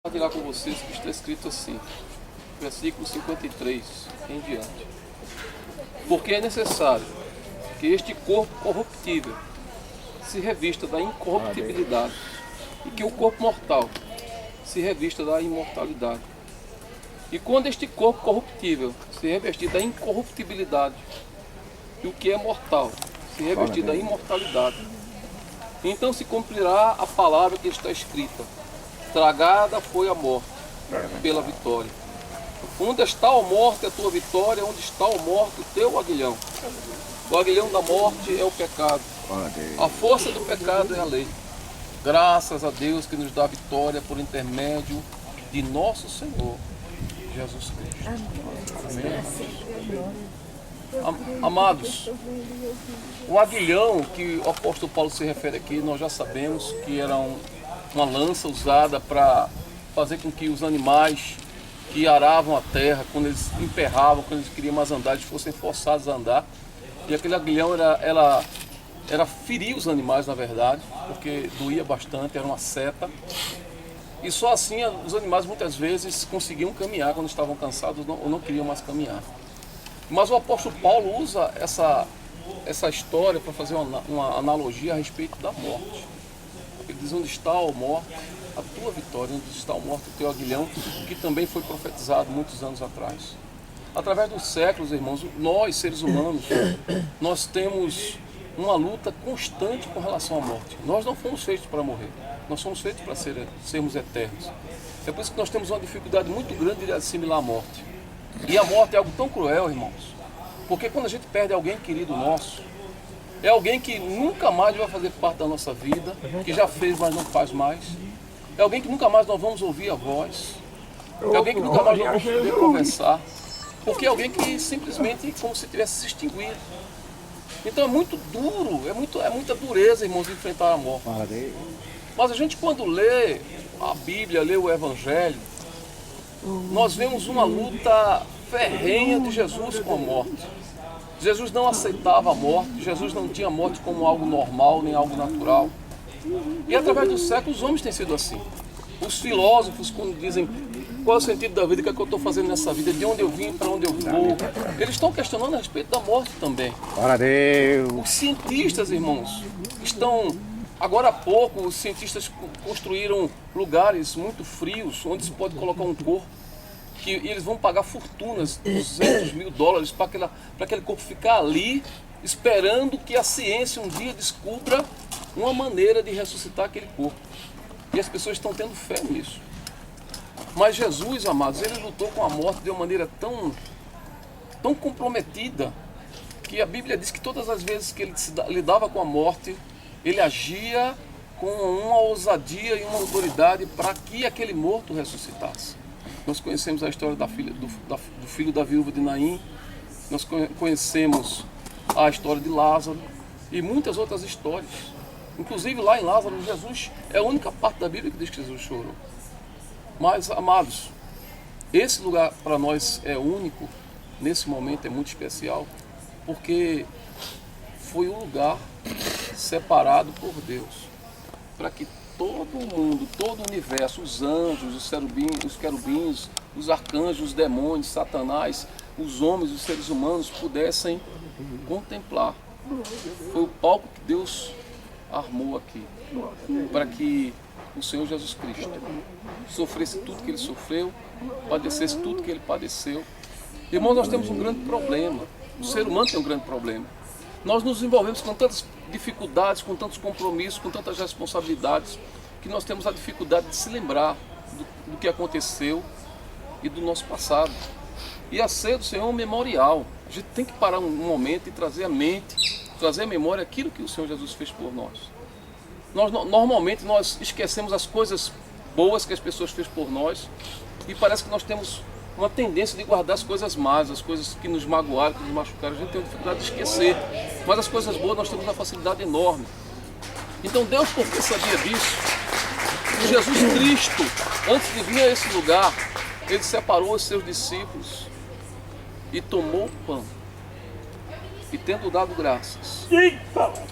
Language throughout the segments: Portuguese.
Compartilhar com vocês que está escrito assim, versículo 53 em diante. Porque é necessário que este corpo corruptível se revista da incorruptibilidade e que o corpo mortal se revista da imortalidade. E quando este corpo corruptível se revestir da incorruptibilidade e o que é mortal se revestir da imortalidade, então se cumprirá a palavra que está escrita: tragada foi a morte pela vitória. Onde está a morte a tua vitória? Onde está a morte o teu aguilhão? O aguilhão da morte é o pecado. A força do pecado é a lei. Graças a Deus que nos dá vitória por intermédio de nosso Senhor Jesus Cristo. Amém. Amados, o aguilhão que o apóstolo Paulo se refere aqui, nós já sabemos que era uma lança usada para fazer com que os animais que aravam a terra, quando eles emperravam, quando eles queriam mais andar, eles fossem forçados a andar. E aquele aguilhão era ferir os animais, na verdade, porque doía bastante, era uma seta. E só assim os animais muitas vezes conseguiam caminhar quando estavam cansados ou não queriam mais caminhar. Mas o apóstolo Paulo usa essa história para fazer uma analogia a respeito da morte. Ele diz: onde está, ó morte, a tua vitória? Onde está, ó morte, o teu aguilhão? Que também foi profetizado muitos anos atrás. Através dos séculos, irmãos, nós, seres humanos, nós temos uma luta constante com relação à morte. Nós não fomos feitos para morrer. Nós somos feitos para sermos eternos. É por isso que nós temos uma dificuldade muito grande de assimilar a morte. E a morte é algo tão cruel, irmãos, porque quando a gente perde alguém querido nosso, é alguém que nunca mais vai fazer parte da nossa vida, que já fez, mas não faz mais. É alguém que nunca mais nós vamos ouvir a voz. É alguém que nunca mais nós vamos poder conversar. Porque é alguém que simplesmente como se tivesse se extinguido. Então é muito duro, é muita dureza, irmãos, de enfrentar a morte. Mas a gente, quando lê a Bíblia, lê o Evangelho, nós vemos uma luta ferrenha de Jesus com a morte. Jesus não aceitava a morte, Jesus não tinha a morte como algo normal, nem algo natural. E através dos séculos os homens têm sido assim. Os filósofos, quando dizem qual é o sentido da vida, o que é que eu estou fazendo nessa vida, de onde eu vim, para onde eu vou, eles estão questionando a respeito da morte também. Glória a Deus. Os cientistas, irmãos, estão... Agora há pouco, os cientistas construíram lugares muito frios, onde se pode colocar um corpo, que eles vão pagar fortunas, $200 mil, para aquele corpo ficar ali, esperando que a ciência um dia descubra uma maneira de ressuscitar aquele corpo. E as pessoas estão tendo fé nisso. Mas Jesus, amados, ele lutou com a morte de uma maneira tão comprometida, que a Bíblia diz que todas as vezes que ele lidava com a morte, ele agia com uma ousadia e uma autoridade para que aquele morto ressuscitasse. Nós conhecemos a história do filho da viúva de Naim, nós conhecemos a história de Lázaro e muitas outras histórias. Inclusive lá em Lázaro, Jesus é a única parte da Bíblia que diz que Jesus chorou. Mas, amados, esse lugar para nós é único, nesse momento é muito especial, porque foi um lugar separado por Deus, para que todo mundo, todo o universo, os anjos, os querubins, os arcanjos, os demônios, Satanás, os homens, os seres humanos pudessem contemplar. Foi o palco que Deus armou aqui, para que o Senhor Jesus Cristo sofresse tudo que ele sofreu, padecesse tudo que ele padeceu. Irmãos, nós temos um grande problema, o ser humano tem um grande problema. Nós nos envolvemos com tantas dificuldades, com tantos compromissos, com tantas responsabilidades, que nós temos a dificuldade de se lembrar do que aconteceu e do nosso passado. E a ceia do Senhor é um memorial. A gente tem que parar um momento e trazer à mente, trazer à memória aquilo que o Senhor Jesus fez por nós. Normalmente nós esquecemos as coisas boas que as pessoas fez por nós e parece que nós temos uma tendência de guardar as coisas más, as coisas que nos magoaram, que nos machucaram. A gente tem uma dificuldade de esquecer, mas as coisas boas nós temos uma facilidade enorme. Então Deus, porque sabia disso, Jesus Cristo, antes de vir a esse lugar, ele separou os seus discípulos e tomou o pão e, tendo dado graças,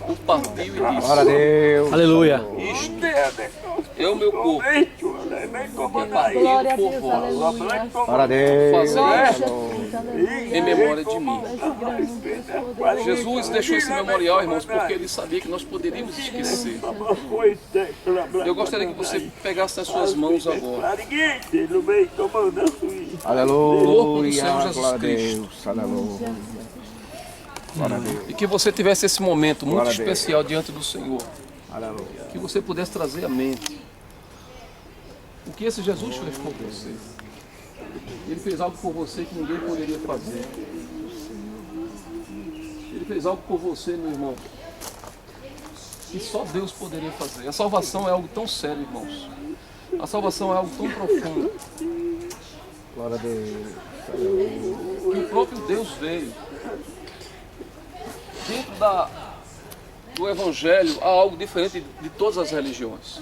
o partiu e disse: Glória a Deus. Aleluia. isto é o meu corpo, que é Glória a partido Deus, por vós. aleluia. Glória a Deus. Fazer Aleluia. em memória de mim. Grande, Jesus deixou esse memorial, irmãos, porque ele sabia que nós poderíamos esquecer. Eu gostaria que você pegasse nas suas mãos agora Aleluia. Senhor Jesus Glória a Cristo. Deus. Aleluia. Glória a Deus. e que você tivesse esse momento muito Glória a Deus. especial diante do Senhor. Aleluia. Que você pudesse trazer à mente o que esse Jesus fez por você. Ele fez algo por você que ninguém poderia fazer. Ele fez algo por você, meu irmão, que só Deus poderia fazer. A salvação é algo tão sério, irmãos. A salvação é algo tão profundo Glória a Deus. que o próprio Deus veio. Dentro do Evangelho há algo diferente de todas as religiões.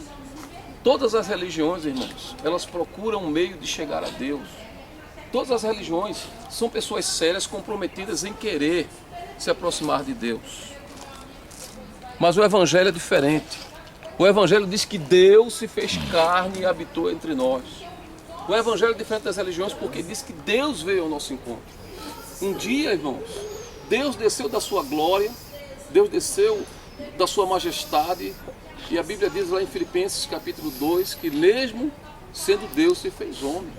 Todas as religiões, irmãos, elas procuram um meio de chegar a Deus. Todas as religiões são pessoas sérias, comprometidas em querer se aproximar de Deus. Mas o Evangelho é diferente. O Evangelho diz que Deus se fez carne e habitou entre nós. O Evangelho é diferente das religiões porque diz que Deus veio ao nosso encontro. Um dia, irmãos, Deus desceu da sua glória, Deus desceu da sua majestade, e a Bíblia diz lá em Filipenses capítulo 2 que mesmo sendo Deus se fez homem.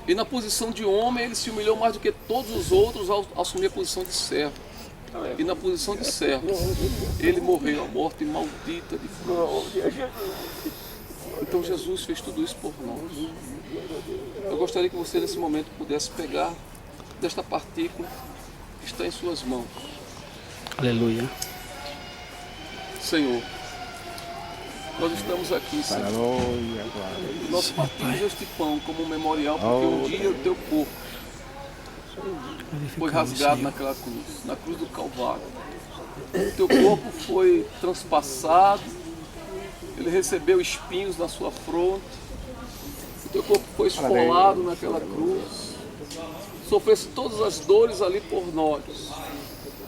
E na posição de homem ele se humilhou mais do que todos os outros ao assumir a posição de servo. E na posição de servo ele morreu a morte maldita de cruz. Então Jesus fez tudo isso por nós. Eu gostaria que você nesse momento pudesse pegar desta partícula que está em suas mãos. Aleluia. Senhor, nós estamos aqui, Senhor. Aleluia. Glória a Deus. Nós partimos este pão como um memorial, porque um dia o teu corpo foi rasgado naquela cruz, na cruz do Calvário. O teu corpo foi transpassado, ele recebeu espinhos na sua fronte, o teu corpo foi esfolado naquela cruz, sofresse todas as dores ali por nós.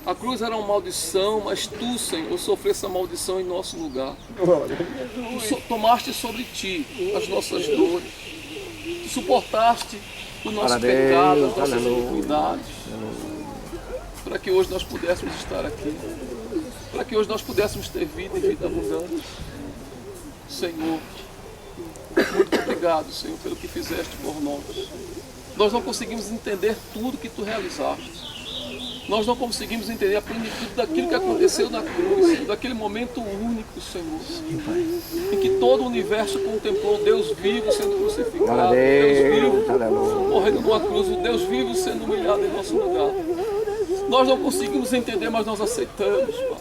A cruz era uma maldição, mas tu, Senhor, sofreste a maldição em nosso lugar. Tu tomaste sobre ti as nossas dores, tu suportaste o nosso pecado, as nossas iniquidades, para que hoje nós pudéssemos estar aqui, para que hoje nós pudéssemos ter vida e vida abundante. Senhor, muito obrigado, Senhor, pelo que fizeste por nós. Nós não conseguimos entender tudo que tu realizaste. Nós não conseguimos entender a plenitude daquilo que aconteceu na cruz, daquele momento único, Senhor, em que todo o universo contemplou Deus vivo sendo crucificado, Deus vivo morrendo numa cruz, o Deus vivo sendo humilhado em nosso lugar. Nós não conseguimos entender, mas nós aceitamos, Pai.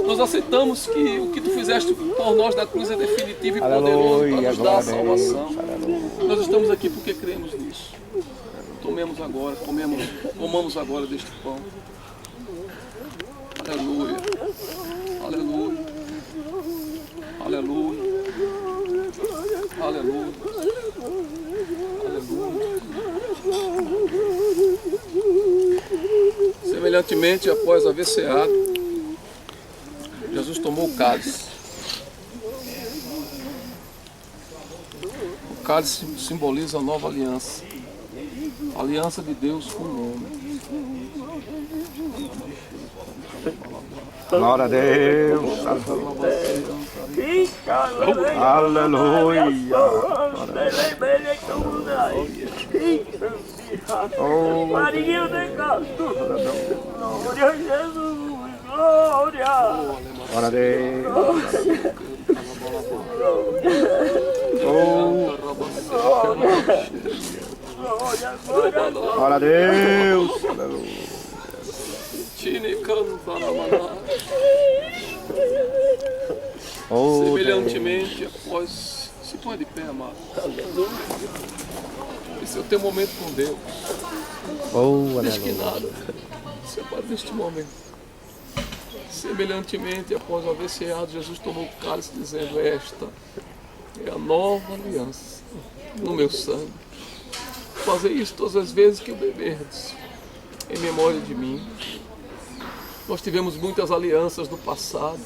Nós aceitamos que o que tu fizeste por nós na cruz é definitivo e poderoso para nos dar a salvação. Nós estamos aqui porque cremos nisso. Tomemos agora, comamos agora deste pão. Aleluia. Aleluia. Aleluia. Aleluia. Aleluia. Semelhantemente, após haver ceado, Jesus tomou o cálice. O cálice simboliza a nova aliança. A aliança de Deus com o homem. Glória a Deus. Aleluia. Glória a Deus. Glória a Deus. Aleluia. Semelhantemente, após... Se põe de pé, amado. Esse é o teu momento com Deus. Desde que nada separa deste momento. Semelhantemente, após haver ceado, Jesus tomou o cálice, dizendo: esta é a nova aliança no meu sangue. Fazer isso todas as vezes que o beberdes, em memória de mim. Nós tivemos muitas alianças no passado.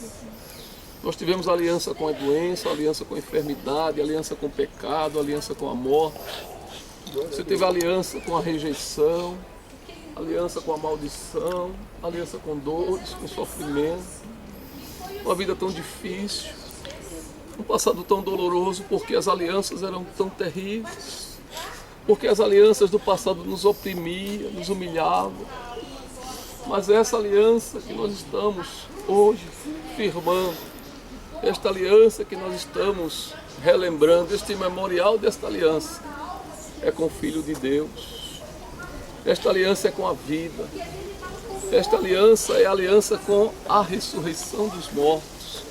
Nós tivemos aliança com a doença, aliança com a enfermidade, aliança com o pecado, aliança com a morte. Você teve aliança com a rejeição, aliança com a maldição, aliança com dores, com sofrimento. Uma vida tão difícil, um passado tão doloroso, porque as alianças eram tão terríveis, porque as alianças do passado nos oprimiam, nos humilhavam. Mas essa aliança que nós estamos hoje firmando, esta aliança que nós estamos relembrando, este memorial desta aliança, é com o Filho de Deus. Esta aliança é com a vida. Esta aliança é a aliança com a ressurreição dos mortos.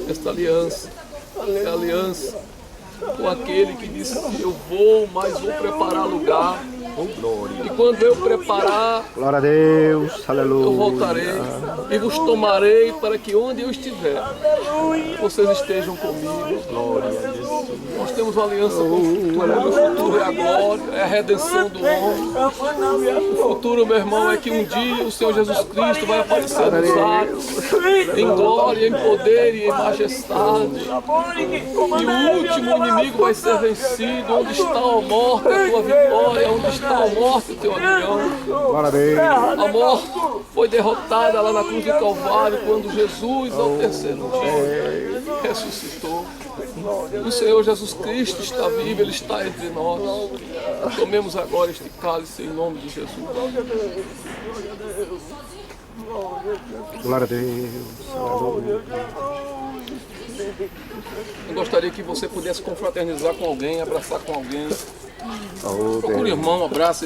Esta aliança é a aliança com aquele que disse: eu vou, mas vou preparar lugar. E quando eu preparar, Glória a Deus, aleluia. eu voltarei e vos tomarei para que onde eu estiver, vocês estejam comigo. Glória a Deus. Nós temos uma aliança com o futuro. O futuro é a glória, é a redenção do homem. O futuro, meu irmão, é que um dia o Senhor Jesus Cristo vai aparecer nos ares, em glória, em poder e em majestade. E o último inimigo vai ser vencido. Onde está a morte, a tua vitória? Onde está a morte, o teu aguilhão? Glória a Deus. A morte foi derrotada lá na cruz do Calvário, quando Jesus, ao terceiro dia, ressuscitou. O Senhor Jesus Cristo está vivo, Ele está entre nós. Tomemos agora este cálice em nome de Jesus. Glória a Deus, aleluia. Eu gostaria que você pudesse confraternizar com alguém, abraçar com alguém. Oh, Procure um Deus. irmão, abraça